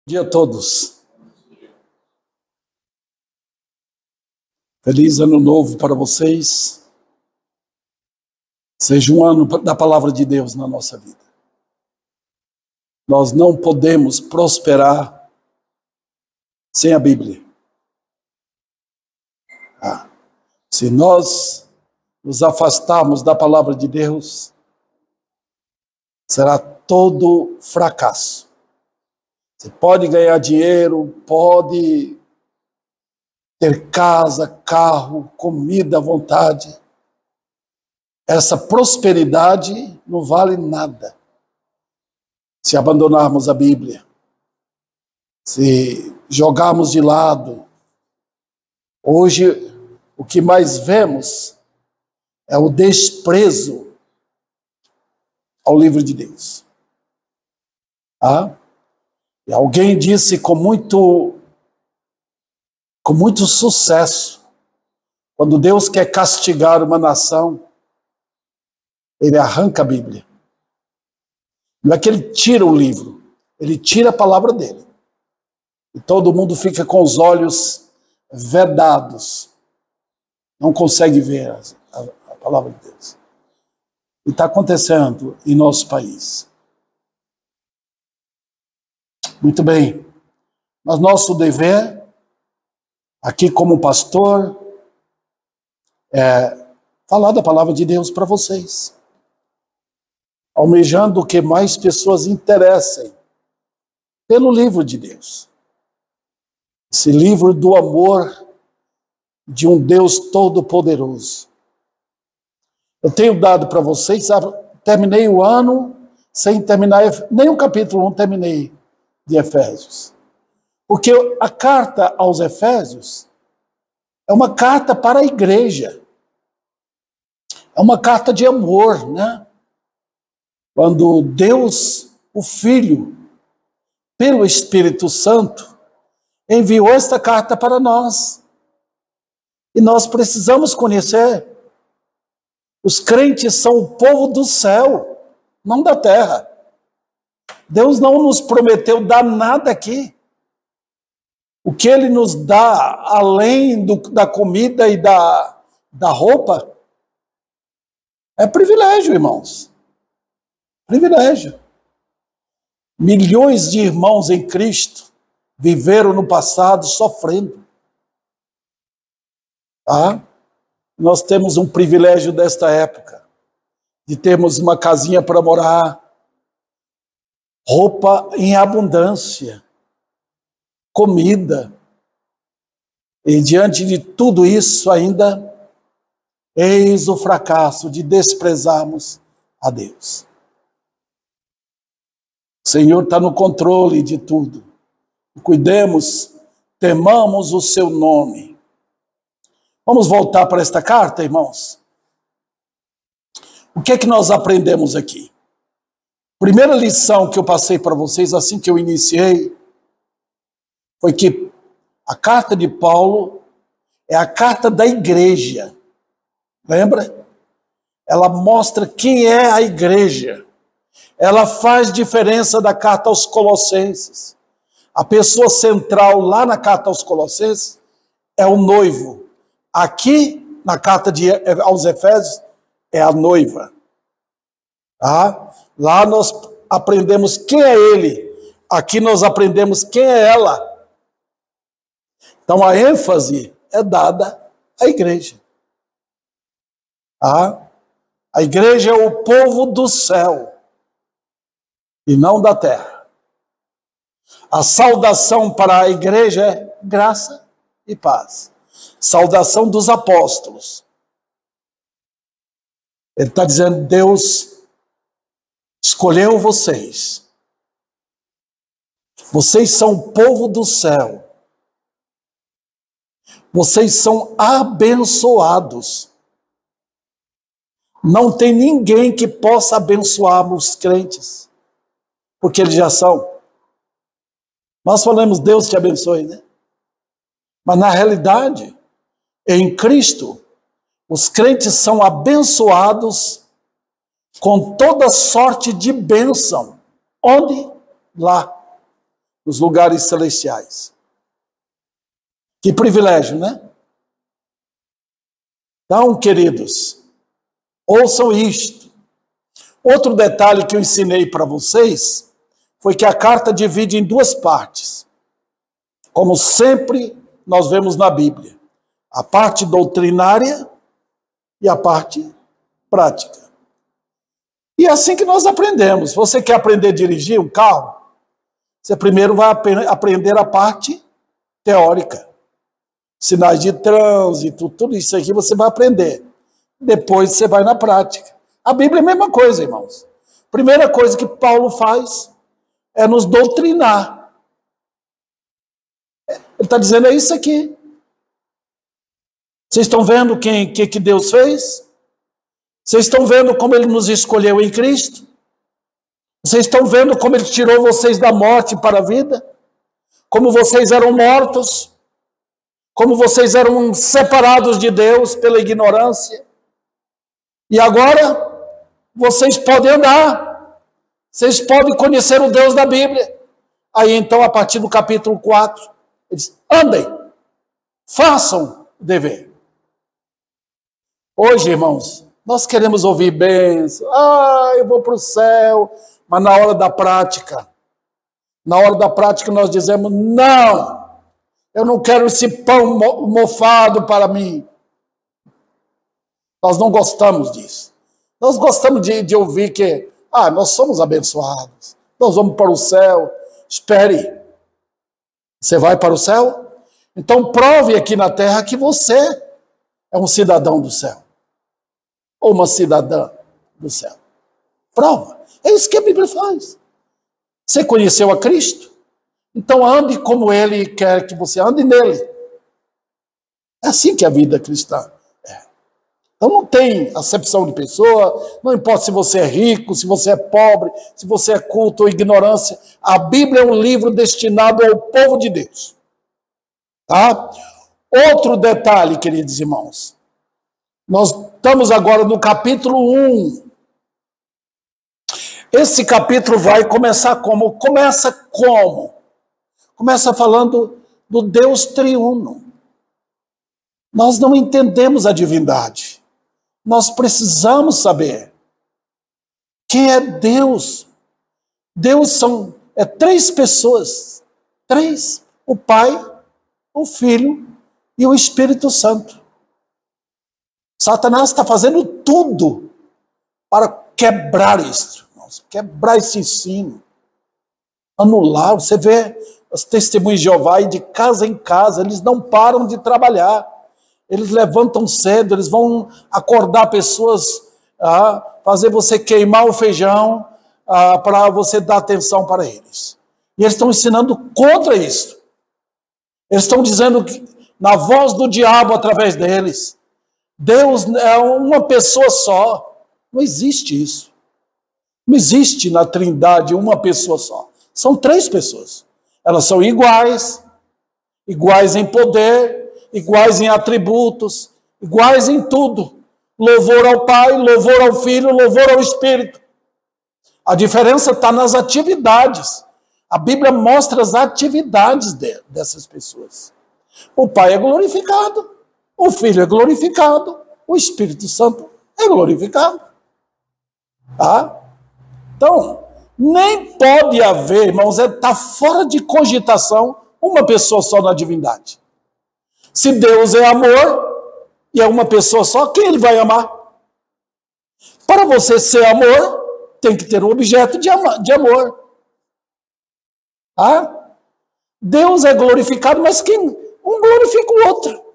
Dia a todos. Feliz ano novo para vocês. Seja um ano da palavra de Deus na nossa vida. Nós não podemos prosperar sem a Bíblia. Se nós nos afastarmos da palavra de Deus, será todo fracasso. Você pode ganhar dinheiro, pode ter casa, carro, comida à vontade. Essa prosperidade não vale nada se abandonarmos a Bíblia, se jogarmos de lado. Hoje, o que mais vemos é o desprezo ao livro de Deus. E alguém disse com muito sucesso, quando Deus quer castigar uma nação, ele arranca a Bíblia. Não é que ele tira o livro, ele tira a palavra dele. E todo mundo fica com os olhos vedados, não consegue ver a palavra de Deus. E está acontecendo em nosso país. Muito bem, mas nosso dever, aqui como pastor, é falar da palavra de Deus para vocês, almejando que mais pessoas interessem pelo livro de Deus. Esse livro do amor de um Deus todo-poderoso. Eu tenho dado para vocês, terminei o ano sem terminar, nem o capítulo 1 terminei de Efésios. Porque a carta aos Efésios é uma carta para a igreja. É uma carta de amor, né? Quando Deus, o Filho, pelo Espírito Santo, enviou esta carta para nós. E nós precisamos conhecer. Os crentes são o povo do céu, não da terra. Deus não nos prometeu dar nada aqui. O que Ele nos dá, além da comida e da roupa, é privilégio, irmãos. Privilégio. Milhões de irmãos em Cristo viveram no passado sofrendo. Nós temos um privilégio desta época, de termos uma casinha para morar, roupa em abundância, comida. E diante de tudo isso ainda, eis o fracasso de desprezarmos a Deus. O Senhor está no controle de tudo. Cuidemos, temamos o seu nome. Vamos voltar para esta carta, irmãos? O que é que nós aprendemos aqui? Primeira lição que eu passei para vocês assim que eu iniciei foi que a carta de Paulo é a carta da igreja. Lembra? Ela mostra quem é a igreja. Ela faz diferença da carta aos Colossenses. A pessoa central lá na carta aos Colossenses é o noivo. Aqui, na carta aos Efésios, é a noiva. Lá nós aprendemos quem é ele. Aqui nós aprendemos quem é ela. Então a ênfase é dada à igreja. A igreja é o povo do céu e não da terra. A saudação para a igreja é graça e paz. Saudação dos apóstolos. Ele está dizendo, Deus escolheu vocês. Vocês são o povo do céu. Vocês são abençoados. Não tem ninguém que possa abençoar os crentes, porque eles já são. Nós falamos, Deus te abençoe, né? Mas na realidade, em Cristo, os crentes são abençoados com toda sorte de bênção. Onde? Lá. nos lugares celestiais. Que privilégio, né? Então, queridos, ouçam isto. Outro detalhe que eu ensinei para vocês foi que a carta divide em duas partes. Como sempre nós vemos na Bíblia. A parte doutrinária e a parte prática. E é assim que nós aprendemos. Você quer aprender a dirigir um carro? Você primeiro vai aprender a parte teórica. Sinais de trânsito, tudo isso aqui você vai aprender. Depois você vai na prática. A Bíblia é a mesma coisa, irmãos. Primeira coisa que Paulo faz é nos doutrinar. Ele está dizendo, é isso aqui. Vocês estão vendo o que Deus fez? Vocês estão vendo como Ele nos escolheu em Cristo? Vocês estão vendo como Ele tirou vocês da morte para a vida? Como vocês eram mortos? Como vocês eram separados de Deus pela ignorância? E agora, vocês podem andar. Vocês podem conhecer o Deus da Bíblia. Aí então, a partir do capítulo 4, ele diz, andem, façam o dever. Hoje, irmãos, nós queremos ouvir bênção. Eu vou para o céu. Mas na hora da prática nós dizemos, não. Eu não quero esse pão mofado para mim. Nós não gostamos disso. Nós gostamos de ouvir que, nós somos abençoados. Nós vamos para o céu. Espere. Você vai para o céu? Então prove aqui na terra que você é um cidadão do céu. Ou uma cidadã do céu. Prova. É isso que a Bíblia faz. Você conheceu a Cristo? Então ande como Ele quer que você ande nele. É assim que a vida cristã é. Então não tem acepção de pessoa, não importa se você é rico, se você é pobre, se você é culto ou ignorância. A Bíblia é um livro destinado ao povo de Deus. Tá? Outro detalhe, queridos irmãos. Nós estamos agora no capítulo 1. Esse capítulo vai começar como? Começa falando do Deus triuno. Nós não entendemos a divindade. Nós precisamos saber quem é Deus. Deus é três pessoas. Três. O Pai, o Filho e o Espírito Santo. Satanás está fazendo tudo para quebrar isso, irmãos. Quebrar esse ensino. Anular. Você vê os testemunhos de Jeová e de casa em casa, eles não param de trabalhar. Eles levantam cedo, eles vão acordar pessoas, fazer você queimar o feijão, para você dar atenção para eles. E eles estão ensinando contra isso. Eles estão dizendo que, na voz do diabo através deles, Deus é uma pessoa só. Não existe isso. Não existe na Trindade uma pessoa só. São três pessoas. Elas são iguais em poder, iguais em atributos, iguais em tudo. Louvor ao Pai, louvor ao Filho, louvor ao Espírito. A diferença está nas atividades. A Bíblia mostra as atividades dessas pessoas. O Pai é glorificado, o Filho é glorificado, o Espírito Santo é glorificado. Tá? Então, nem pode haver, irmãos, está fora de cogitação uma pessoa só na divindade. Se Deus é amor e é uma pessoa só, quem Ele vai amar? Para você ser amor, tem que ter um objeto de amor. Deus é glorificado, mas um glorifica o outro.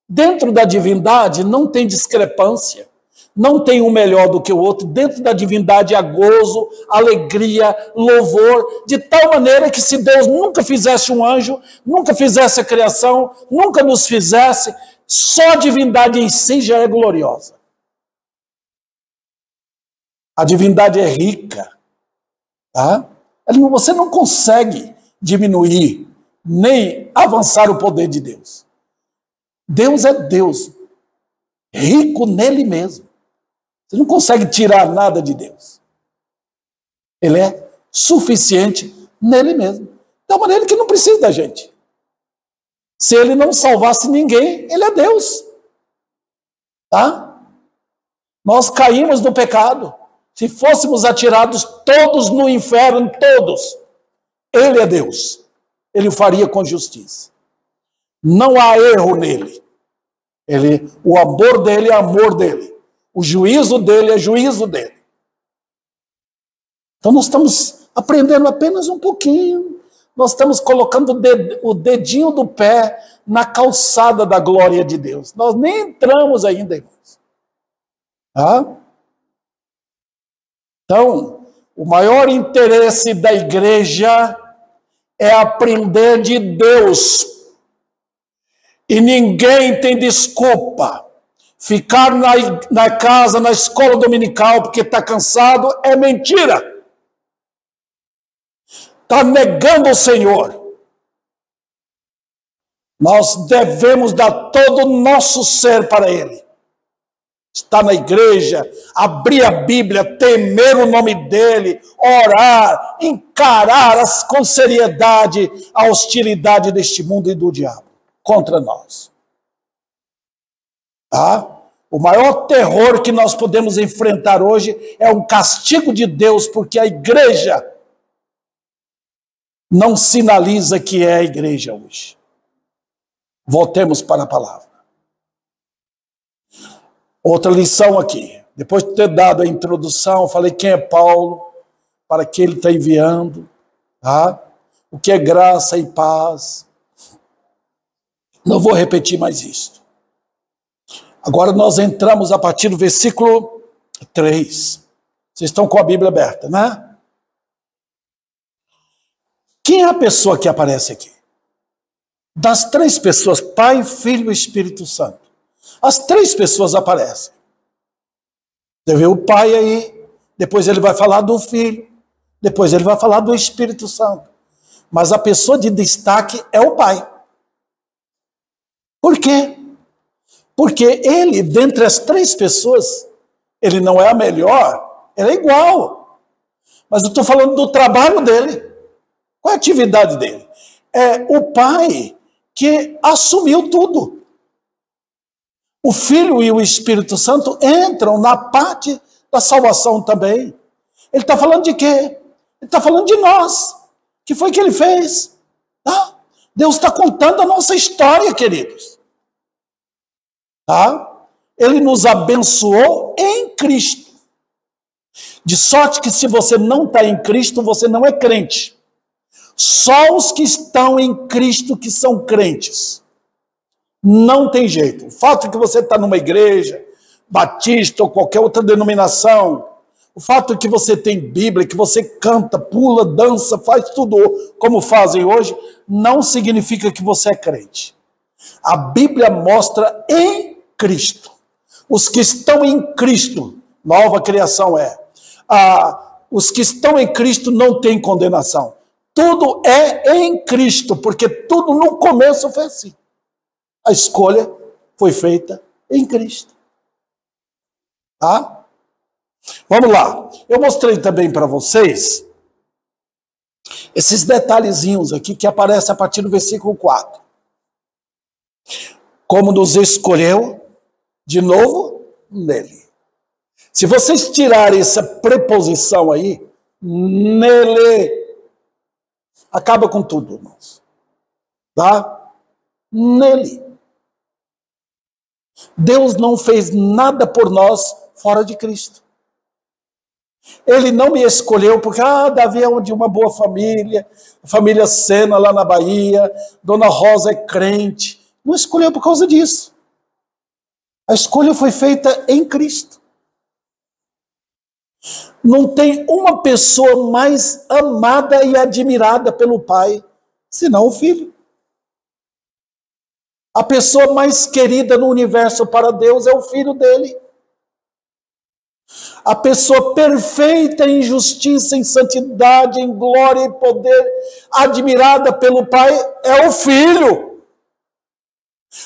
Dentro da divindade não tem discrepância, não tem um melhor do que o outro. Dentro da divindade há gozo, alegria, louvor, de tal maneira que se Deus nunca fizesse um anjo, nunca fizesse a criação, nunca nos fizesse, só a divindade em si já é gloriosa. A divindade é rica, tá? Você não consegue diminuir nem avançar o poder de Deus. Deus é Deus, rico nele mesmo. Você não consegue tirar nada de Deus. Ele é suficiente nele mesmo. Da maneira que não precisa da gente. Se ele não salvasse ninguém, ele é Deus. Tá? Nós caímos no pecado. Se fôssemos atirados todos no inferno, todos, ele é Deus. Ele o faria com justiça. Não há erro nele. O amor dele é amor dele. O juízo dele é juízo dele. Então nós estamos aprendendo apenas um pouquinho. Nós estamos colocando o dedinho do pé na calçada da glória de Deus. Nós nem entramos ainda, irmãos. Tá? Então, o maior interesse da igreja é aprender de Deus. E ninguém tem desculpa. Ficar na casa, na escola dominical, porque está cansado, é mentira. Está negando o Senhor. Nós devemos dar todo o nosso ser para Ele. Estar na igreja, abrir a Bíblia, temer o nome dEle, orar, encarar com seriedade a hostilidade deste mundo e do diabo contra nós. Tá? O maior terror que nós podemos enfrentar hoje é um castigo de Deus, porque a igreja não sinaliza que é a igreja hoje. Voltemos para a palavra. Outra lição aqui. Depois de ter dado a introdução, falei quem é Paulo, para que ele está enviando, tá? O que é graça e paz. Não vou repetir mais isso. Agora nós entramos a partir do versículo 3. Vocês estão com a Bíblia aberta, né? Quem é a pessoa que aparece aqui? Das três pessoas, Pai, Filho e Espírito Santo. As três pessoas aparecem. Você vê o Pai aí, depois ele vai falar do Filho, depois ele vai falar do Espírito Santo. Mas a pessoa de destaque é o Pai. Por quê? Porque ele, dentre as três pessoas, ele não é a melhor, ele é igual. Mas eu estou falando do trabalho dele. Qual é a atividade dele? É o Pai que assumiu tudo. O Filho e o Espírito Santo entram na parte da salvação também. Ele está falando de quê? Ele está falando de nós. O que foi que ele fez? Tá? Deus está contando a nossa história, queridos. Tá? Ele nos abençoou em Cristo. De sorte que se você não está em Cristo, você não é crente. Só os que estão em Cristo que são crentes. Não tem jeito. O fato de que você está numa igreja, batista ou qualquer outra denominação, o fato de que você tem Bíblia, que você canta, pula, dança, faz tudo como fazem hoje, não significa que você é crente. A Bíblia mostra em Cristo. Os que estão em Cristo, nova criação é. Os que estão em Cristo não têm condenação. Tudo é em Cristo, porque tudo no começo foi assim. A escolha foi feita em Cristo. Tá? Vamos lá. Eu mostrei também para vocês esses detalhezinhos aqui que aparecem a partir do versículo 4. Como nos escolheu, de novo, nele. Se vocês tirarem essa preposição aí, nele, acaba com tudo, irmãos. Tá? Nele. Deus não fez nada por nós fora de Cristo. Ele não me escolheu porque, Davi é de uma boa família, família Sena lá na Bahia, Dona Rosa é crente. Não escolheu por causa disso. A escolha foi feita em Cristo. Não tem uma pessoa mais amada e admirada pelo Pai, senão o Filho. A pessoa mais querida no universo para Deus é o Filho dele. A pessoa perfeita em justiça, em santidade, em glória e poder, admirada pelo Pai, é o Filho.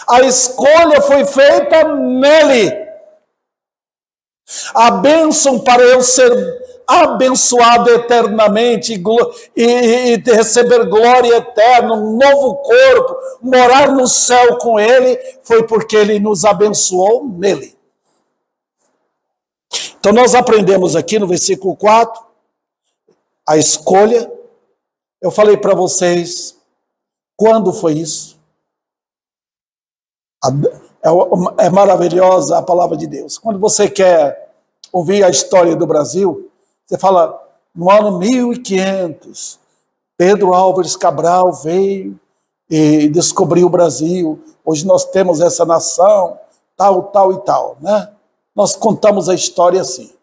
A escolha foi feita nele. A bênção para eu ser abençoado eternamente e receber glória eterna, um novo corpo, morar no céu com Ele, foi porque Ele nos abençoou nele. Então nós aprendemos aqui no versículo 4, a escolha. Eu falei para vocês, quando foi isso? É maravilhosa a palavra de Deus. Quando você quer ouvir a história do Brasil, você fala, no ano 1500, Pedro Álvares Cabral veio e descobriu o Brasil. Hoje nós temos essa nação, tal, tal e tal, né? Nós contamos a história assim.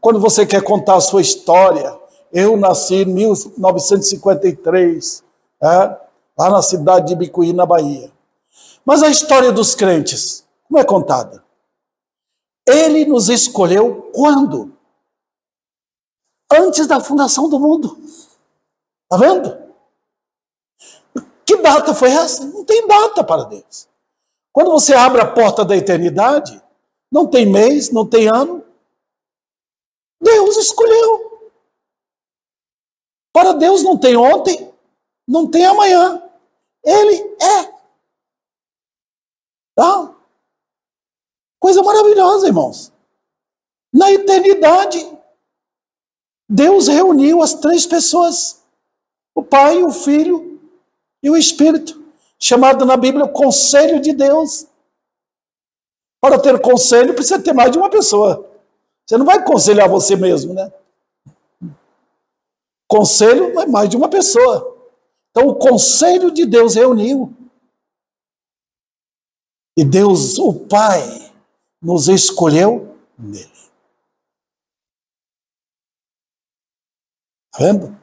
Quando você quer contar a sua história, eu nasci em 1953, lá na cidade de Bicuí, na Bahia. Mas a história dos crentes, como é contada? Ele nos escolheu quando? Antes da fundação do mundo. Está vendo? Que data foi essa? Não tem data para Deus. Quando você abre a porta da eternidade, não tem mês, não tem ano. Deus escolheu. Para Deus não tem ontem, não tem amanhã. Ele é. Tá? Coisa maravilhosa, irmãos. Na eternidade, Deus reuniu as três pessoas, o Pai, o Filho e o Espírito, chamado na Bíblia Conselho de Deus. Para ter conselho, precisa ter mais de uma pessoa. Você não vai aconselhar você mesmo, né? Conselho é mais de uma pessoa. Então, o Conselho de Deus reuniu. E Deus, o Pai, nos escolheu nele. Está vendo?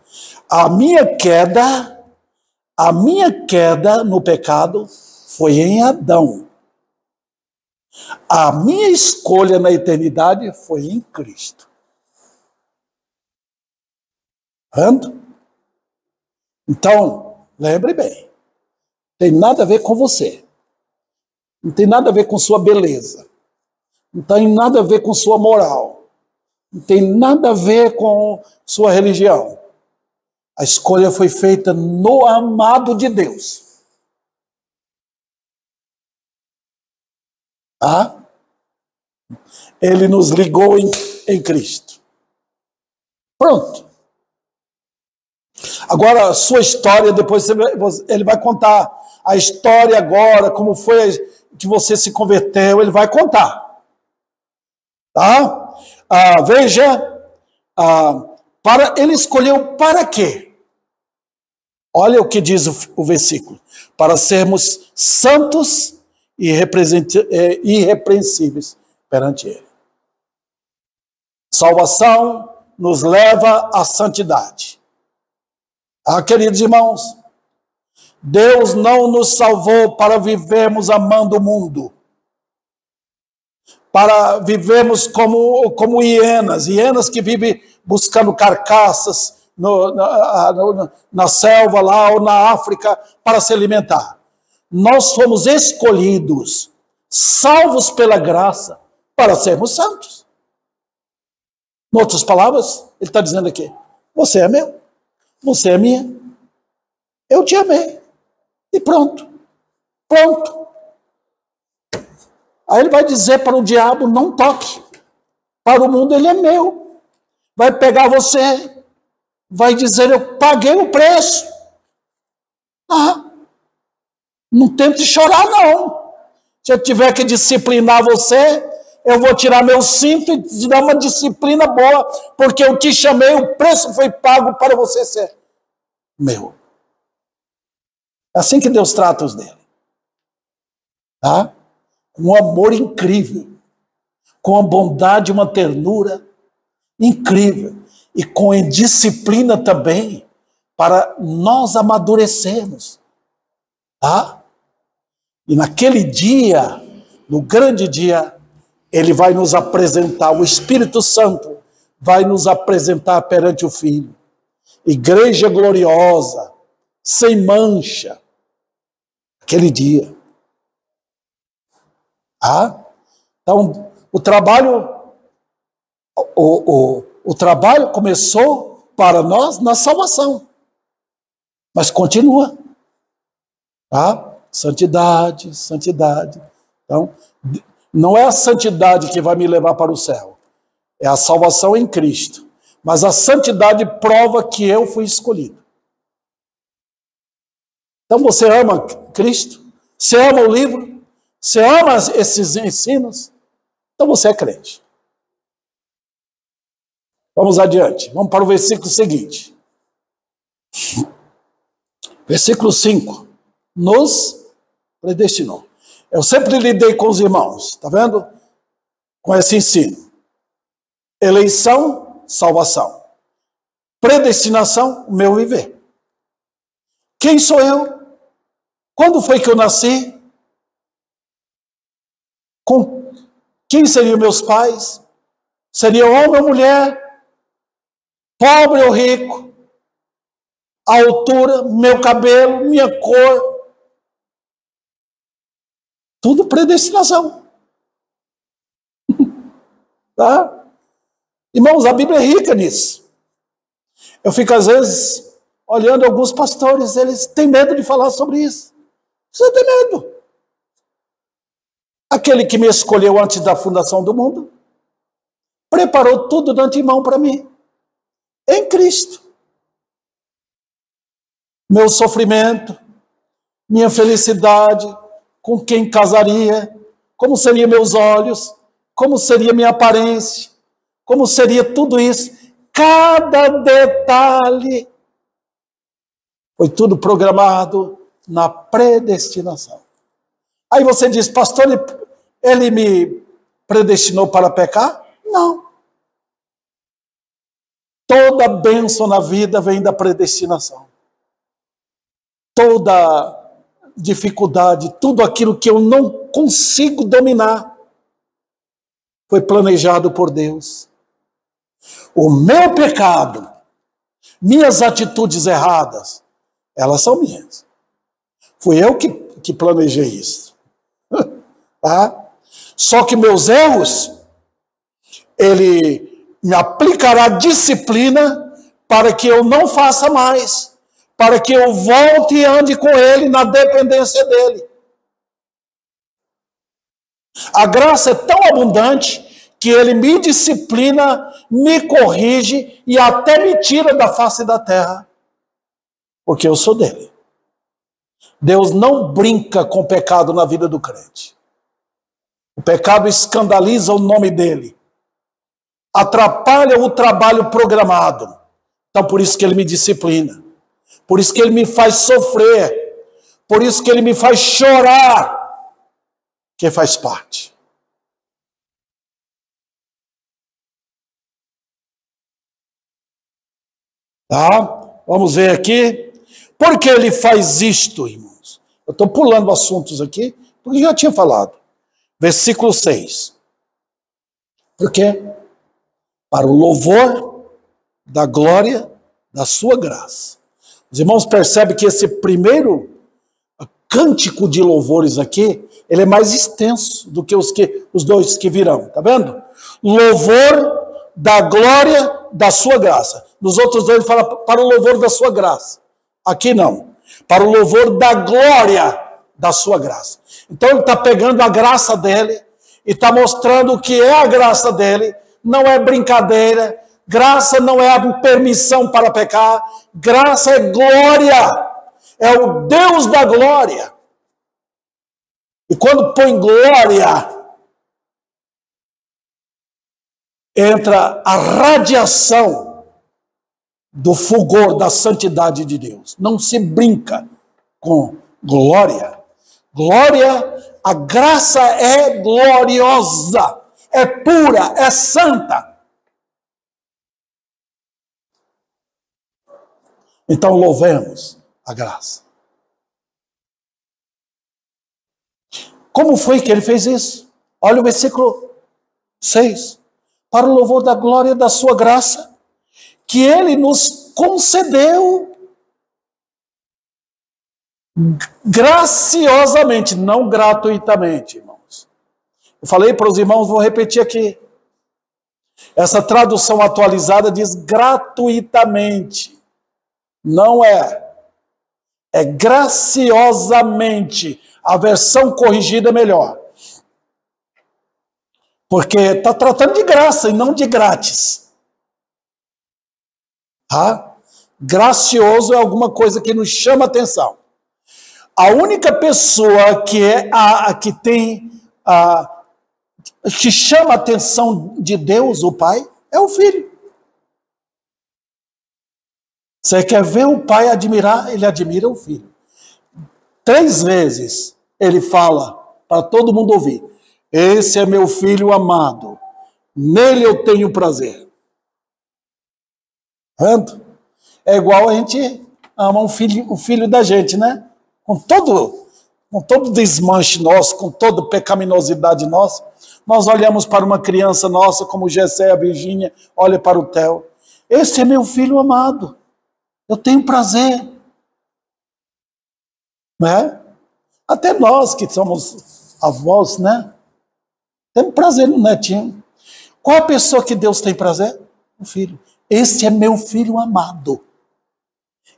A minha queda no pecado foi em Adão. A minha escolha na eternidade foi em Cristo. Está vendo? Então, lembre bem, tem nada a ver com você. Não tem nada a ver com sua beleza. Não tem nada a ver com sua moral. Não tem nada a ver com sua religião. A escolha foi feita no amado de Deus. Tá? Ele nos ligou em Cristo. Pronto. Agora, a sua história, depois ele vai contar a história agora, como foi que você se converteu, ele vai contar. Tá? Veja, ele escolheu para quê? Olha o que diz o versículo. Para sermos santos e irrepreensíveis perante ele. Salvação nos leva à santidade. Queridos irmãos, Deus não nos salvou para vivermos amando o mundo, para vivermos como hienas que vivem buscando carcaças na selva lá ou na África para se alimentar. Nós fomos escolhidos, salvos pela graça, para sermos santos. Em outras palavras, ele está dizendo aqui, você é meu, você é minha, eu te amei. E pronto. Pronto. Aí ele vai dizer para o diabo, não toque. Para o mundo ele é meu. Vai pegar você, vai dizer, eu paguei o preço. Não tente chorar, não. Se eu tiver que disciplinar você, eu vou tirar meu cinto e te dar uma disciplina boa, porque eu te chamei, o preço foi pago para você ser meu. É assim que Deus trata os dele. Tá? Um amor incrível, com uma bondade, uma ternura incrível, e com a disciplina também, para nós amadurecermos. Tá? E naquele dia, no grande dia, ele vai nos apresentar, o Espírito Santo vai nos apresentar perante o Filho. Igreja gloriosa, sem mancha, aquele dia. Então, o trabalho, o trabalho começou para nós na salvação, mas continua. Tá? Santidade, santidade. Então, não é a santidade que vai me levar para o céu, é a salvação em Cristo. Mas a santidade prova que eu fui escolhido. Então você ama Cristo? Você ama o livro? Você ama esses ensinos? Então você é crente. Vamos adiante. Vamos para o versículo seguinte. Versículo 5. Nos predestinou. Eu sempre lidei com os irmãos, tá vendo? Com esse ensino. Eleição, salvação. Predestinação, o meu viver. Quem sou eu? Quando foi que eu nasci? Quem seriam meus pais? Seria homem ou mulher? Pobre ou rico? A altura, meu cabelo, minha cor? Tudo predestinação. Tá? Irmãos, a Bíblia é rica nisso. Eu fico, às vezes, olhando alguns pastores, eles têm medo de falar sobre isso. Você tem medo. Aquele que me escolheu antes da fundação do mundo, preparou tudo de antemão para mim. Em Cristo. Meu sofrimento, minha felicidade, com quem casaria, como seriam meus olhos, como seria minha aparência, como seria tudo isso. Cada detalhe foi tudo programado na predestinação. Aí você diz, pastor, ele me predestinou para pecar? Não. Toda bênção na vida vem da predestinação. Toda dificuldade, tudo aquilo que eu não consigo dominar, foi planejado por Deus. O meu pecado, minhas atitudes erradas, elas são minhas. Fui eu que planejei isso. Tá? Só que meus erros, ele me aplicará disciplina para que eu não faça mais, para que eu volte e ande com ele na dependência dele. A graça é tão abundante que ele me disciplina, me corrige e até me tira da face da terra, porque eu sou dele. Deus não brinca com o pecado na vida do crente. O pecado escandaliza o nome dele, atrapalha o trabalho programado. Então por isso que ele me disciplina, por isso que ele me faz sofrer, por isso que ele me faz chorar, que faz parte. Tá? Vamos ver aqui. Por que ele faz isto, irmãos? Eu estou pulando assuntos aqui, porque já tinha falado. Versículo 6. Por quê? Para o louvor da glória da sua graça. Os irmãos percebem que esse primeiro cântico de louvores aqui, ele é mais extenso do que os dois que virão. Tá vendo? Louvor da glória da sua graça. Nos outros dois ele fala para o louvor da sua graça. Aqui não. Para o louvor da glória da sua graça. Então ele está pegando a graça dele e está mostrando o que é a graça dele. Não é brincadeira. Graça não é a permissão para pecar. Graça é glória. É o Deus da glória. E quando põe glória, entra a radiação do fulgor da santidade de Deus. Não se brinca com glória. Glória, a graça é gloriosa, é pura, é santa. Então louvemos a graça. Como foi que ele fez isso? Olha o versículo 6. Para o louvor da glória da sua graça, que ele nos concedeu graciosamente, não gratuitamente, irmãos. Eu falei para os irmãos, vou repetir aqui. Essa tradução atualizada diz gratuitamente. Não é. É graciosamente. A versão corrigida é melhor. Porque está tratando de graça e não de grátis. Tá? Gracioso é alguma coisa que nos chama atenção. A única pessoa que chama a atenção de Deus, o Pai, é o Filho. Você quer ver o Pai admirar? Ele admira o Filho. 3 vezes ele fala para todo mundo ouvir: esse é meu Filho amado, nele eu tenho prazer. Vendo? É igual a gente ama o filho da gente, né? Com todo desmanche nosso, com toda pecaminosidade nossa, nós olhamos para uma criança nossa, como Gessé, a Virgínia, olha para o Theo. Esse é meu filho amado. Eu tenho prazer. Né? Até nós que somos avós, né? Temos prazer no netinho. Qual a pessoa que Deus tem prazer? O filho. Esse é meu filho amado.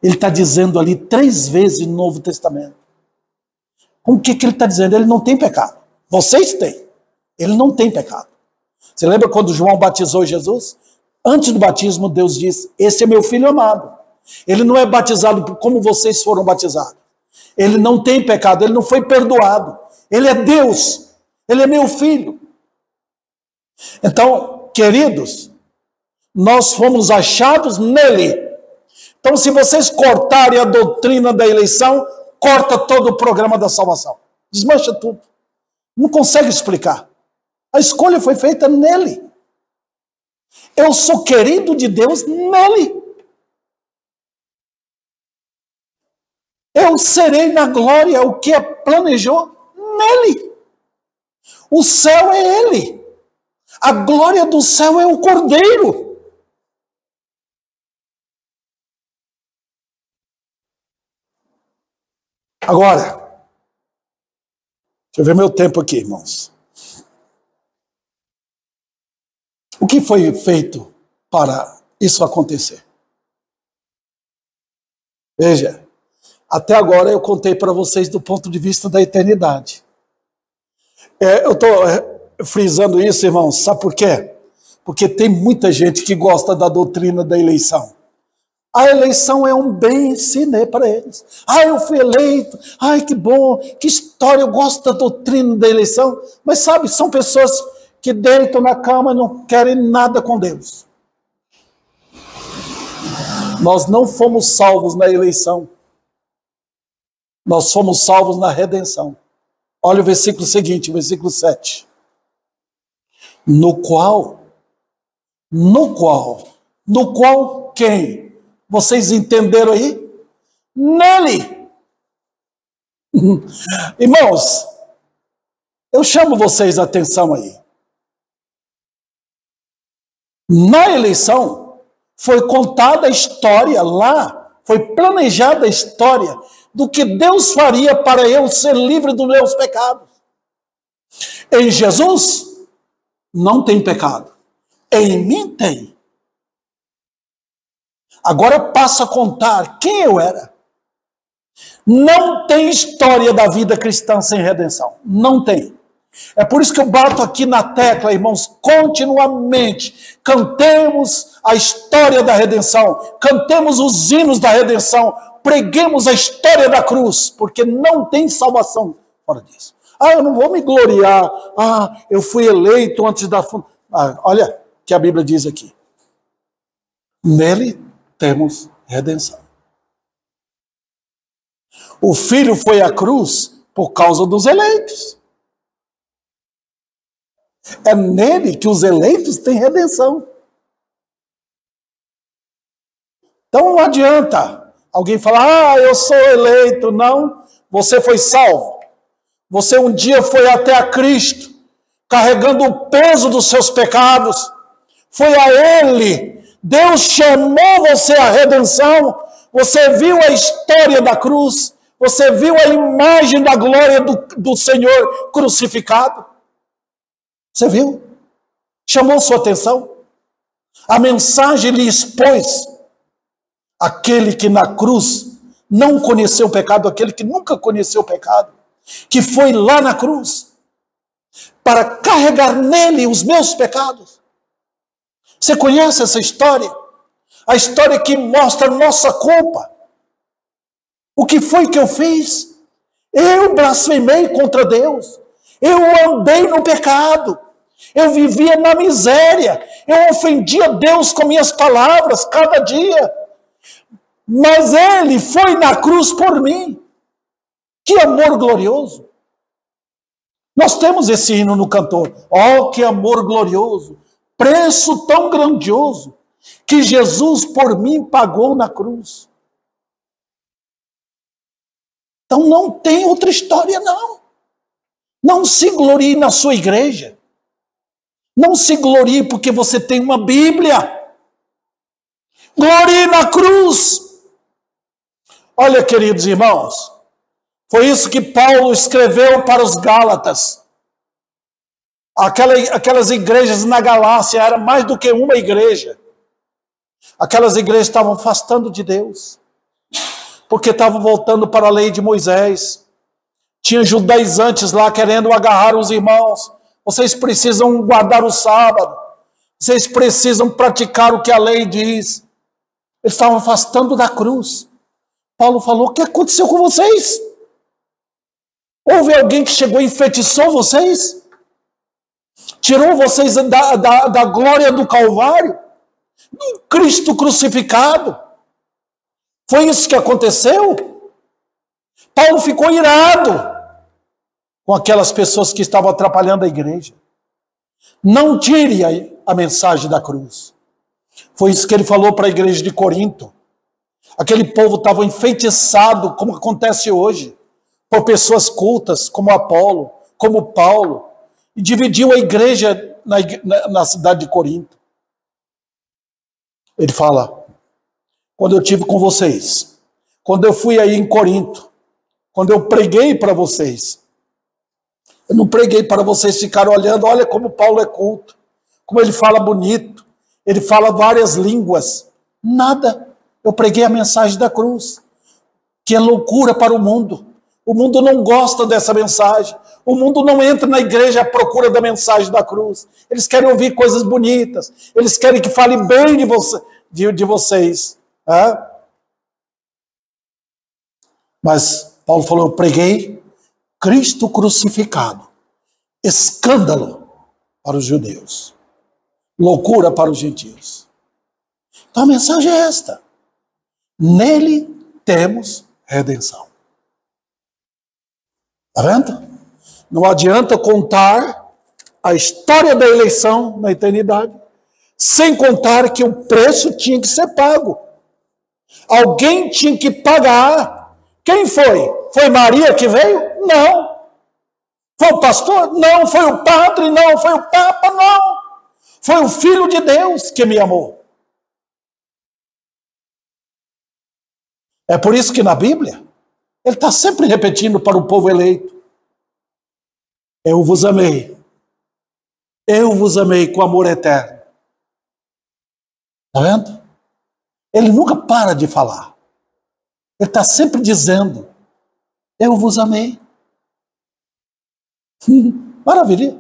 Ele está dizendo ali 3 vezes no Novo Testamento. Com o que ele está dizendo? Ele não tem pecado. Vocês têm. Ele não tem pecado. Você lembra quando João batizou Jesus? Antes do batismo, Deus disse: esse é meu filho amado. Ele não é batizado como vocês foram batizados. Ele não tem pecado, ele não foi perdoado. Ele é Deus. Ele é meu filho. Então, queridos, nós fomos achados nele. Então, se vocês cortarem a doutrina da eleição, corta todo o programa da salvação. Desmancha tudo. Não consegue explicar. A escolha foi feita nele. Eu sou querido de Deus nele. Eu serei na glória o que planejou nele. O céu é ele. A glória do céu é o Cordeiro. Agora, deixa eu ver meu tempo aqui, irmãos. O que foi feito para isso acontecer? Veja, até agora eu contei para vocês do ponto de vista da eternidade. Eu estou frisando isso, irmãos, sabe por quê? Porque tem muita gente que gosta da doutrina da eleição. A eleição é um bem sine para eles. Eu fui eleito, que bom, que história, eu gosto da doutrina da eleição. Mas sabe, são pessoas que deitam na cama e não querem nada com Deus. Nós não fomos salvos na eleição. Nós fomos salvos na redenção. Olha o versículo seguinte, o versículo 7. No qual quem? Vocês entenderam aí? Nele. Irmãos, eu chamo vocês a atenção aí. Na eleição, foi contada a história lá, foi planejada a história do que Deus faria para eu ser livre dos meus pecados. Em Jesus, não tem pecado. Em mim tem. Agora passo a contar quem eu era. Não tem história da vida cristã sem redenção. Não tem. É por isso que eu bato aqui na tecla, irmãos, continuamente. Cantemos a história da redenção. Cantemos os hinos da redenção. Preguemos a história da cruz. Porque não tem salvação fora disso. Eu não vou me gloriar. Eu fui eleito antes da... olha o que a Bíblia diz aqui. Nele temos redenção. O Filho foi à cruz por causa dos eleitos. É nele que os eleitos têm redenção. Então não adianta alguém falar, eu sou eleito. Não, você foi salvo. Você um dia foi até a Cristo, carregando o peso dos seus pecados. Foi a Ele. Deus chamou você à redenção. Você viu a história da cruz. Você viu a imagem da glória do Senhor crucificado. Você viu? Chamou sua atenção? A mensagem lhe expôs aquele que na cruz não conheceu o pecado, aquele que nunca conheceu o pecado, que foi lá na cruz para carregar nele os meus pecados. Você conhece essa história? A história que mostra a nossa culpa. O que foi que eu fiz? Eu blasfemei contra Deus. Eu andei no pecado. Eu vivia na miséria. Eu ofendia Deus com minhas palavras cada dia. Mas Ele foi na cruz por mim. Que amor glorioso. Nós temos esse hino no cantor. Oh, que amor glorioso. Preço tão grandioso que Jesus por mim pagou na cruz. Então não tem outra história, não. Não se glorie na sua igreja. Não se glorie porque você tem uma Bíblia. Glorie na cruz. Olha, queridos irmãos, foi isso que Paulo escreveu para os Gálatas. Aquelas igrejas na Galácia, era mais do que uma igreja. Aquelas igrejas estavam afastando de Deus, porque estavam voltando para a lei de Moisés. Tinha judaizantes lá querendo agarrar os irmãos. Vocês precisam guardar o sábado. Vocês precisam praticar o que a lei diz. Eles estavam afastando da cruz. Paulo falou: o que aconteceu com vocês? Houve alguém que chegou e enfeitiçou vocês? Tirou vocês da glória do Calvário? Do Cristo crucificado? Foi isso que aconteceu? Paulo ficou irado com aquelas pessoas que estavam atrapalhando a igreja. Não tire a mensagem da cruz. Foi isso que ele falou para a igreja de Corinto. Aquele povo estava enfeitiçado, como acontece hoje, por pessoas cultas, como Apolo, como Paulo, e dividiu a igreja na cidade de Corinto. Ele fala: quando eu estive com vocês, quando eu fui aí em Corinto, quando eu preguei para vocês, eu não preguei para vocês ficarem olhando, olha como Paulo é culto, como ele fala bonito, ele fala várias línguas. Nada. Eu preguei a mensagem da cruz, que é loucura para o mundo. O mundo não gosta dessa mensagem. O mundo não entra na igreja à procura da mensagem da cruz. Eles querem ouvir coisas bonitas. Eles querem que fale bem de vocês. Mas Paulo falou: eu preguei Cristo crucificado. Escândalo para os judeus. Loucura para os gentios. Então a mensagem é esta. Nele temos redenção. Está vendo? Não adianta contar a história da eleição na eternidade sem contar que o preço tinha que ser pago. Alguém tinha que pagar. Quem foi? Foi Maria que veio? Não. Foi o pastor? Não. Foi o padre? Não. Foi o papa? Não. Foi o Filho de Deus que me amou. É por isso que na Bíblia, ele está sempre repetindo para o povo eleito: eu vos amei. Eu vos amei com amor eterno. Está vendo? Ele nunca para de falar. Ele está sempre dizendo: eu vos amei. Maravilha.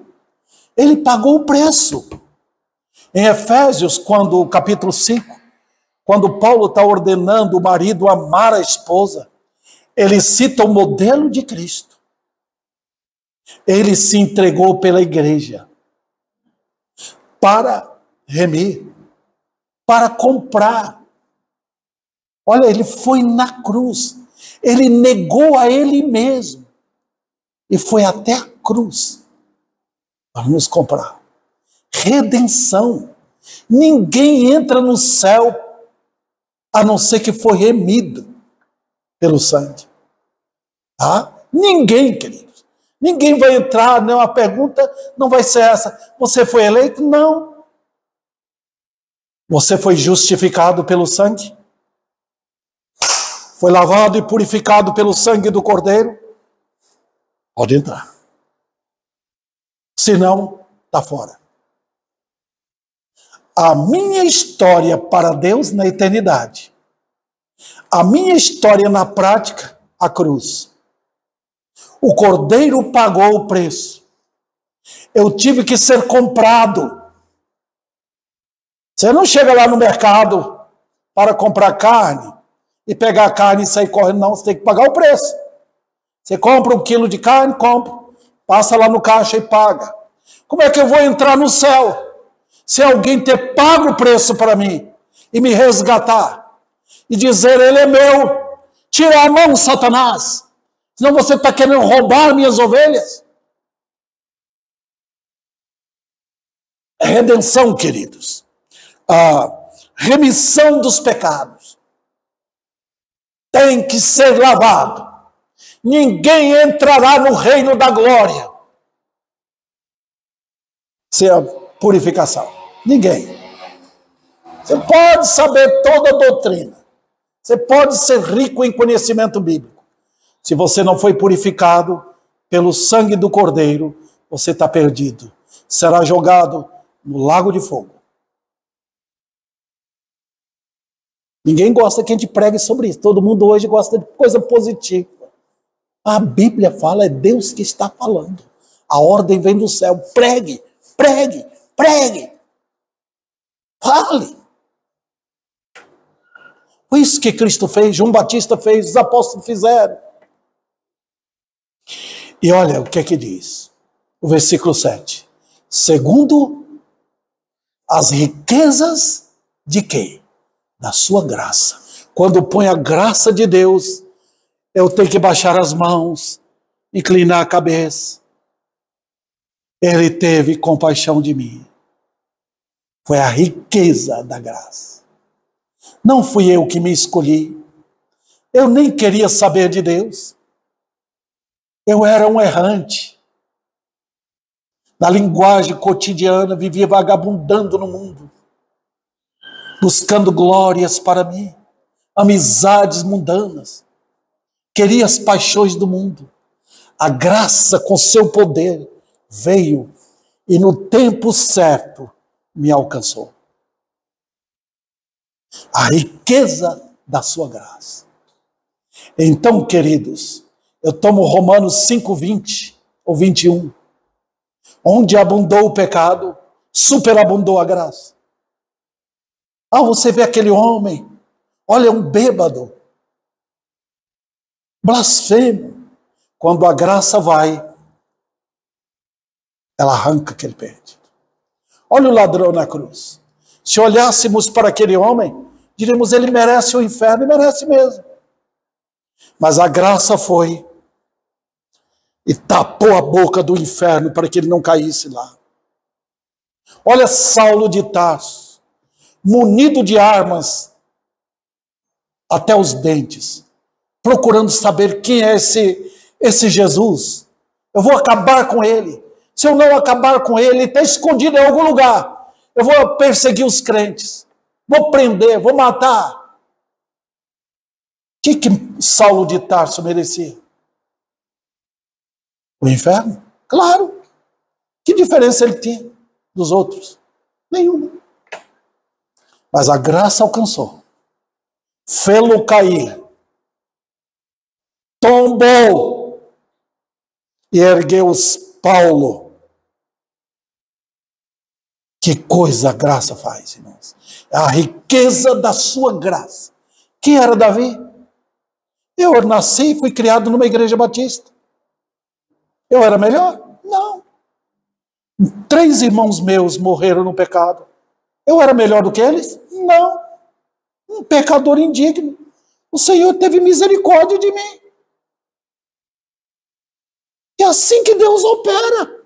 Ele pagou o preço. Em Efésios, capítulo 5, quando Paulo está ordenando o marido amar a esposa, ele cita o modelo de Cristo. Ele se entregou pela igreja para remir, para comprar. Olha, ele foi na cruz. Ele negou a ele mesmo e foi até a cruz para nos comprar. Redenção. Ninguém entra no céu a não ser que for remido pelo sangue. Tá? Ninguém, queridos. Ninguém vai entrar, não. A pergunta não vai ser essa: você foi eleito? Não. Você foi justificado pelo sangue? Foi lavado e purificado pelo sangue do Cordeiro? Pode entrar. Se não, está fora. A minha história para Deus na eternidade. A minha história na prática, a cruz. O Cordeiro pagou o preço. Eu tive que ser comprado. Você não chega lá no mercado para comprar carne e pegar a carne e sair correndo, não. Você tem que pagar o preço. Você compra 1 quilo de carne, compra, passa lá no caixa e paga. Como é que eu vou entrar no céu se alguém ter pago o preço para mim e me resgatar e dizer, ele é meu? Tira a mão, Satanás, senão você está querendo roubar minhas ovelhas. Redenção, queridos. A remissão dos pecados tem que ser lavado. Ninguém entrará no reino da glória sem a purificação. Ninguém. Você pode saber toda a doutrina. Você pode ser rico em conhecimento bíblico. Se você não foi purificado pelo sangue do Cordeiro, você está perdido. Será jogado no lago de fogo. Ninguém gosta que a gente pregue sobre isso. Todo mundo hoje gosta de coisa positiva. A Bíblia fala, é Deus que está falando. A ordem vem do céu. Pregue, pregue, pregue. Fale. Foi isso que Cristo fez, João Batista fez, os apóstolos fizeram. E olha o que é que diz. O versículo 7. Segundo as riquezas de quê? Da sua graça. Quando põe a graça de Deus, eu tenho que baixar as mãos, inclinar a cabeça. Ele teve compaixão de mim. Foi a riqueza da graça. Não fui eu que me escolhi. Eu nem queria saber de Deus. Eu era um errante. Na linguagem cotidiana, vivia vagabundando no mundo, buscando glórias para mim, amizades mundanas. Queria as paixões do mundo. A graça, com seu poder, veio e no tempo certo me alcançou. A riqueza da sua graça. Então, queridos, eu tomo Romanos 5:20 ou 21. Onde abundou o pecado, superabundou a graça. Ah, você vê aquele homem, olha, um bêbado, blasfemo. Quando a graça vai, ela arranca aquele perde. Olha o ladrão na cruz. Se olhássemos para aquele homem, diríamos, ele merece o inferno, e merece mesmo. Mas a graça foi e tapou a boca do inferno para que ele não caísse lá. Olha Saulo de Tarso, munido de armas até os dentes, procurando saber quem é esse Jesus. Eu vou acabar com ele. Se eu não acabar com ele, ele está escondido em algum lugar. Eu vou perseguir os crentes. Vou prender, vou matar. O que Saulo de Tarso merecia? O inferno? Claro. Que diferença ele tinha dos outros? Nenhuma. Mas a graça alcançou. Fê-lo cair. Tombou. E ergueu-os Paulo. Que coisa a graça faz, irmãos. A riqueza da sua graça. Quem era Davi? Eu nasci e fui criado numa igreja batista. Eu era melhor? Não. 3 irmãos meus morreram no pecado. Eu era melhor do que eles? Não. Um pecador indigno. O Senhor teve misericórdia de mim. É assim que Deus opera.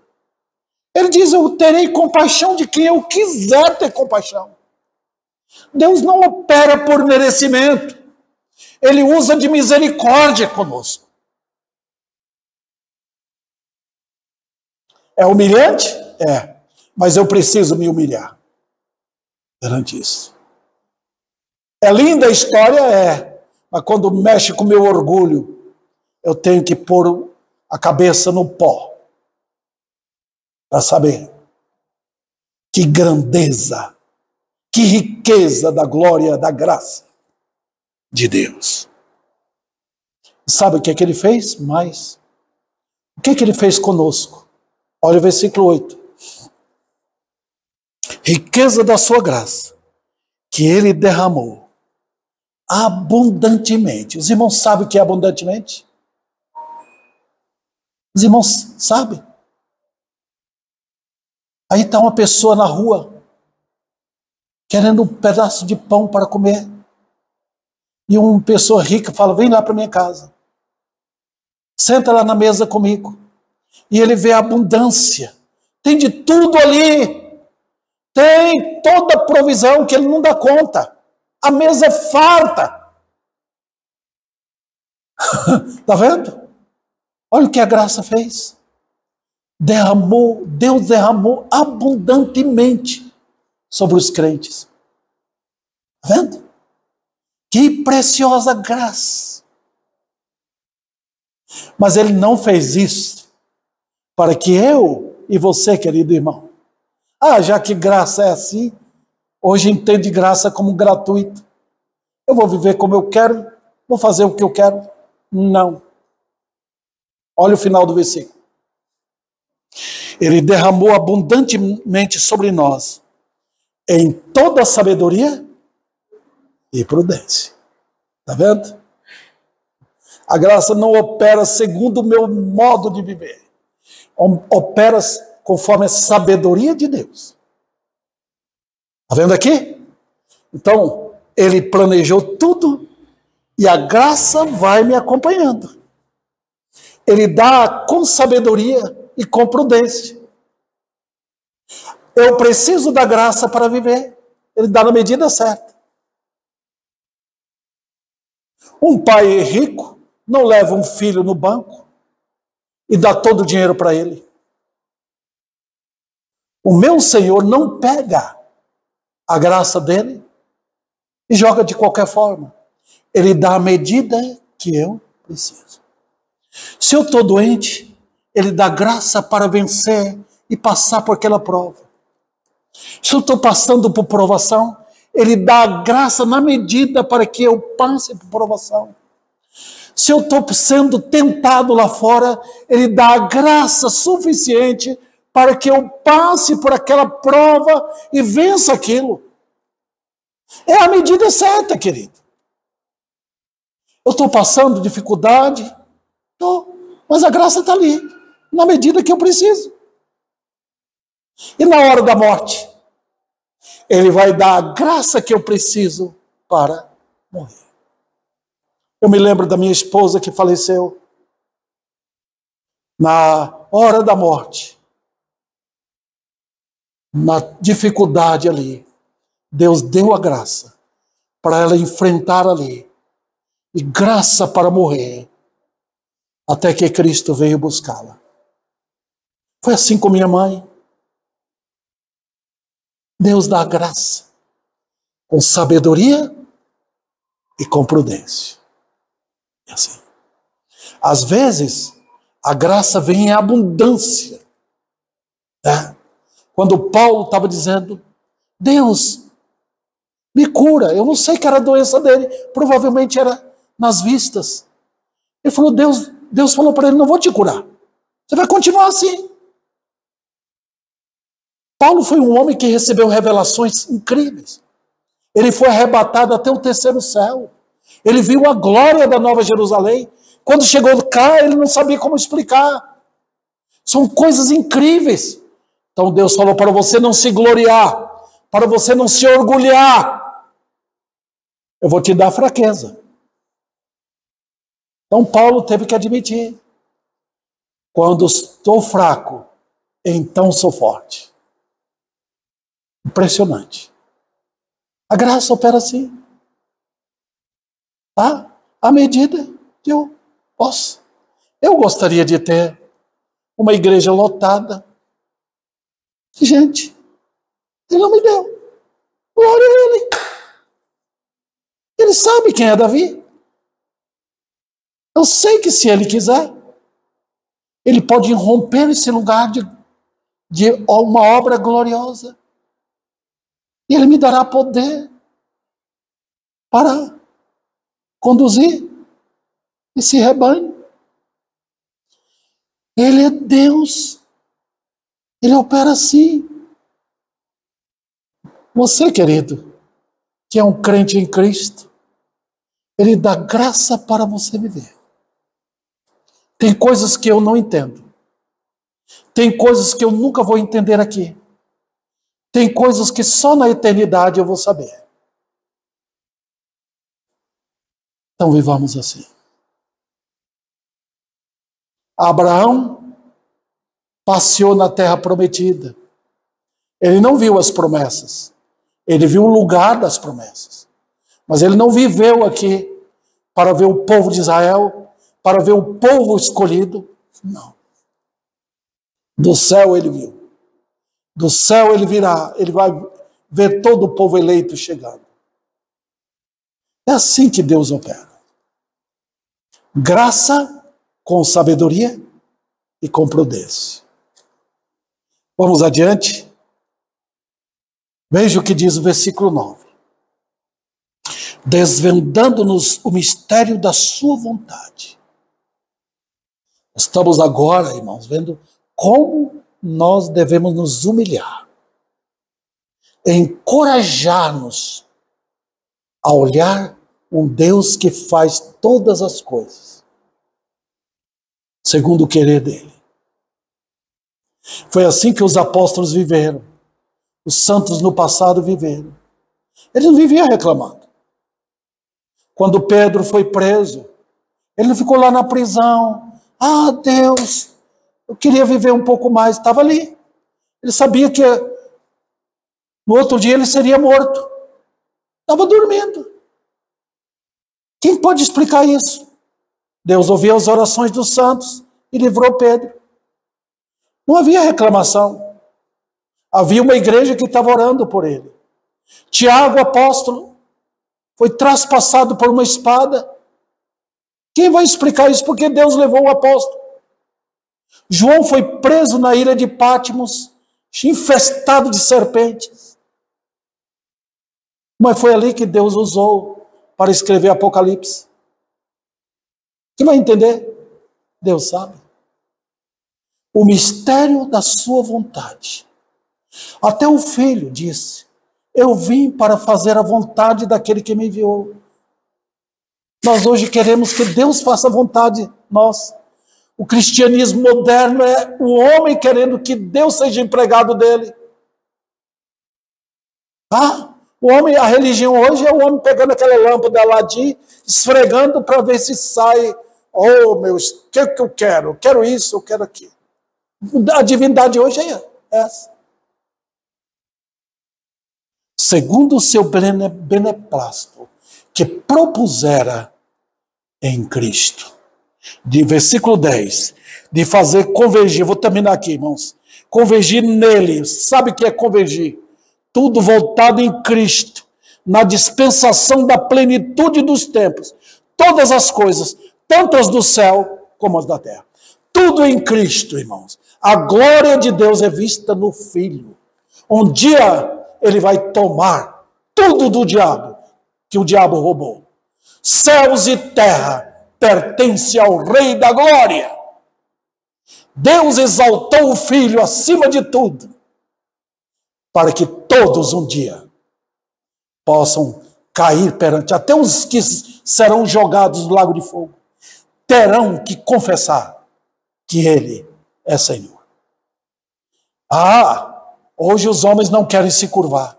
Ele diz, eu terei compaixão de quem eu quiser ter compaixão. Deus não opera por merecimento. Ele usa de misericórdia conosco. É humilhante? É. Mas eu preciso me humilhar perante isso. É linda a história? É. Mas quando mexe com o meu orgulho, eu tenho que pôr a cabeça no pó para saber que grandeza Que riqueza da glória, da graça de Deus. Sabe o que é que ele fez? Mais. O que é que ele fez conosco? Olha o versículo 8. Riqueza da sua graça, que ele derramou abundantemente. Os irmãos sabem o que é abundantemente? Os irmãos sabem? Aí está uma pessoa na rua, querendo um pedaço de pão para comer. E uma pessoa rica fala, vem lá para minha casa. Senta lá na mesa comigo. E ele vê a abundância. Tem de tudo ali. Tem toda a provisão que ele não dá conta. A mesa é farta. Está vendo? Olha o que a graça fez. Deus derramou abundantemente sobre os crentes. Está vendo? Que preciosa graça. Mas ele não fez isso para que eu e você, querido irmão, já que graça é assim, hoje entende graça como gratuito. Eu vou viver como eu quero, vou fazer o que eu quero. Não. Olha o final do versículo. Ele derramou abundantemente sobre nós, em toda sabedoria e prudência. Está vendo? A graça não opera segundo o meu modo de viver. Opera conforme a sabedoria de Deus. Está vendo aqui? Então, ele planejou tudo e a graça vai me acompanhando. Ele dá com sabedoria e com prudência. Eu preciso da graça para viver. Ele dá na medida certa. Um pai rico não leva um filho no banco e dá todo o dinheiro para ele. O meu Senhor não pega a graça dele e joga de qualquer forma. Ele dá a medida que eu preciso. Se eu estou doente, ele dá graça para vencer e passar por aquela prova. Se eu estou passando por provação, ele dá a graça na medida para que eu passe por provação. Se eu estou sendo tentado lá fora, ele dá a graça suficiente para que eu passe por aquela prova e vença aquilo. É a medida certa, querido. Eu estou passando dificuldade, mas a graça está ali, na medida que eu preciso. E na hora da morte, ele vai dar a graça que eu preciso para morrer. Eu me lembro da minha esposa que faleceu. Na hora da morte, na dificuldade ali, Deus deu a graça para ela enfrentar ali. E graça para morrer, até que Cristo veio buscá-la. Foi assim com minha mãe. Deus dá graça, com sabedoria e com prudência. É assim. Às vezes, a graça vem em abundância. Né? Quando Paulo estava dizendo, Deus, me cura. Eu não sei que era a doença dele, provavelmente era nas vistas. Ele falou, Deus falou para ele, não vou te curar. Você vai continuar assim. Paulo foi um homem que recebeu revelações incríveis. Ele foi arrebatado até o terceiro céu. Ele viu a glória da Nova Jerusalém. Quando chegou cá, ele não sabia como explicar. São coisas incríveis. Então Deus falou para você não se gloriar, para você não se orgulhar. Eu vou te dar fraqueza. Então Paulo teve que admitir. Quando estou fraco, então sou forte. Impressionante. A graça opera assim. À medida que eu posso. Eu gostaria de ter uma igreja lotada de gente. Ele não me deu. Glória a Ele. Ele sabe quem é Davi. Eu sei que se Ele quiser, Ele pode irromper esse lugar de uma obra gloriosa. E Ele me dará poder para conduzir esse rebanho. Ele é Deus. Ele opera assim. Você, querido, que é um crente em Cristo, Ele dá graça para você viver. Tem coisas que eu não entendo. Tem coisas que eu nunca vou entender aqui. Tem coisas que só na eternidade eu vou saber. Então vivamos assim. Abraão passeou na terra prometida. Ele não viu as promessas. Ele viu o lugar das promessas. Mas ele não viveu aqui para ver o povo de Israel, para ver o povo escolhido. Não. Do céu ele viu. Do céu ele virá. Ele vai ver todo o povo eleito chegando. É assim que Deus opera. Graça com sabedoria e com prudência. Vamos adiante. Veja o que diz o versículo 9. Desvendando-nos o mistério da sua vontade. Estamos agora, irmãos, vendo como nós devemos nos humilhar, encorajar-nos a olhar um Deus que faz todas as coisas segundo o querer dele. Foi assim que os apóstolos viveram. Os santos no passado viveram. Eles não viviam reclamando. Quando Pedro foi preso, ele não ficou lá na prisão. Ah, Deus, eu queria viver um pouco mais. Estava ali. Ele sabia que no outro dia ele seria morto. Estava dormindo. Quem pode explicar isso? Deus ouviu as orações dos santos e livrou Pedro. Não havia reclamação. Havia uma igreja que estava orando por ele. Tiago, apóstolo, foi traspassado por uma espada. Quem vai explicar isso? Porque Deus levou o apóstolo. João foi preso na ilha de Patmos, infestado de serpentes. Mas foi ali que Deus usou para escrever Apocalipse. Quem vai entender? Deus sabe. O mistério da sua vontade. Até o filho disse: eu vim para fazer a vontade daquele que me enviou. Nós hoje queremos que Deus faça a vontade nossa. O cristianismo moderno é o homem querendo que Deus seja empregado dele. O homem, a religião hoje é o homem pegando aquela lâmpada Aladim, esfregando para ver se sai. Oh, meus, o que eu quero? Eu quero isso, eu quero aquilo. A divindade hoje é essa. Segundo o seu beneplácito, que propusera em Cristo. De versículo 10, de fazer convergir, vou terminar aqui, irmãos. Convergir nele, sabe o que é convergir? Tudo voltado em Cristo, na dispensação da plenitude dos tempos. Todas as coisas, tanto as do céu como as da terra. Tudo em Cristo, irmãos. A glória de Deus é vista no Filho. Um dia ele vai tomar tudo do diabo, que o diabo roubou. Céus e terra pertencem ao Rei da Glória. Deus exaltou o Filho acima de tudo, para que todos um dia possam cair perante, até os que serão jogados no lago de fogo, terão que confessar que Ele é Senhor. Hoje os homens não querem se curvar,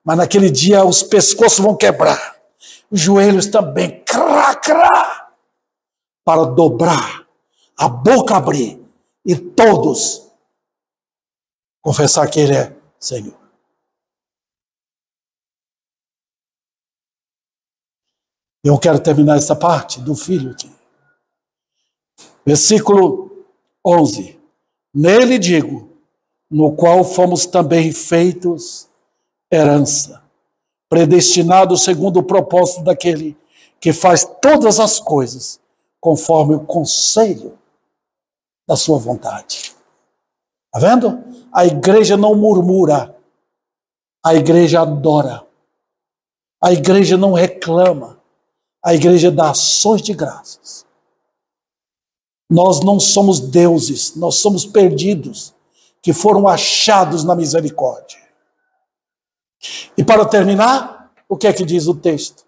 mas naquele dia os pescoços vão quebrar, os joelhos também, para dobrar, a boca abrir e todos confessar que Ele é Senhor. Eu quero terminar essa parte do Filho aqui. Versículo 11. Nele digo, no qual fomos também feitos herança, predestinados segundo o propósito daquele que faz todas as coisas conforme o conselho da sua vontade. Está vendo? A igreja não murmura. A igreja adora. A igreja não reclama. A igreja dá ações de graças. Nós não somos deuses, nós somos perdidos, que foram achados na misericórdia. E para terminar, o que é que diz o texto?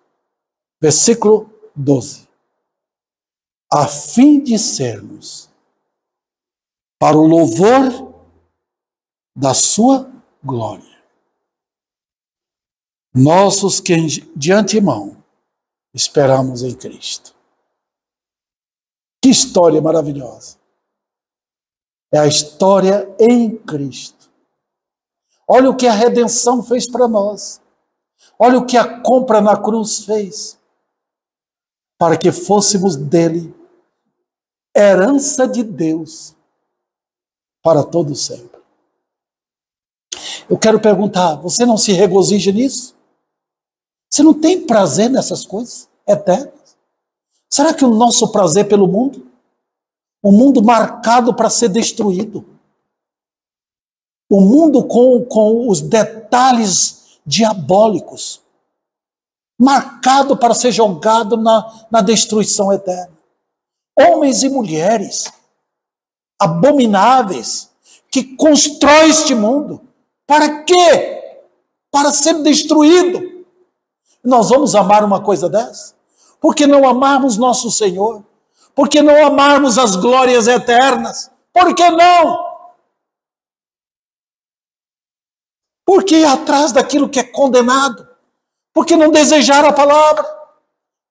Versículo 12. A fim de sermos para o louvor da sua glória. Nós os que de antemão esperamos em Cristo. Que história maravilhosa. É a história em Cristo. Olha o que a redenção fez para nós. Olha o que a compra na cruz fez. Para que fôssemos dele herança de Deus para todo sempre. Eu quero perguntar, você não se regozija nisso? Você não tem prazer nessas coisas eternas? Será que o nosso prazer pelo mundo? Um mundo marcado para ser destruído. Um mundo com os detalhes diabólicos. Marcado para ser jogado na destruição eterna. Homens e mulheres abomináveis que constroem este mundo. Para quê? Para ser destruído. Nós vamos amar uma coisa dessa? Por que não amarmos nosso Senhor? Por que não amarmos as glórias eternas? Por que não? Por que ir atrás daquilo que é condenado? Por que não desejar a palavra?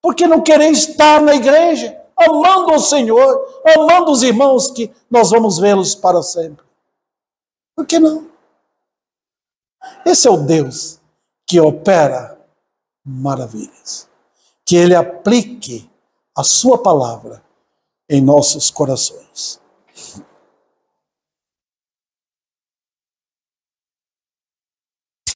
Por que não querer estar na igreja? Amando o Senhor, amando os irmãos que nós vamos vê-los para sempre. Por que não? Esse é o Deus que opera maravilhas. Que Ele aplique a sua palavra em nossos corações.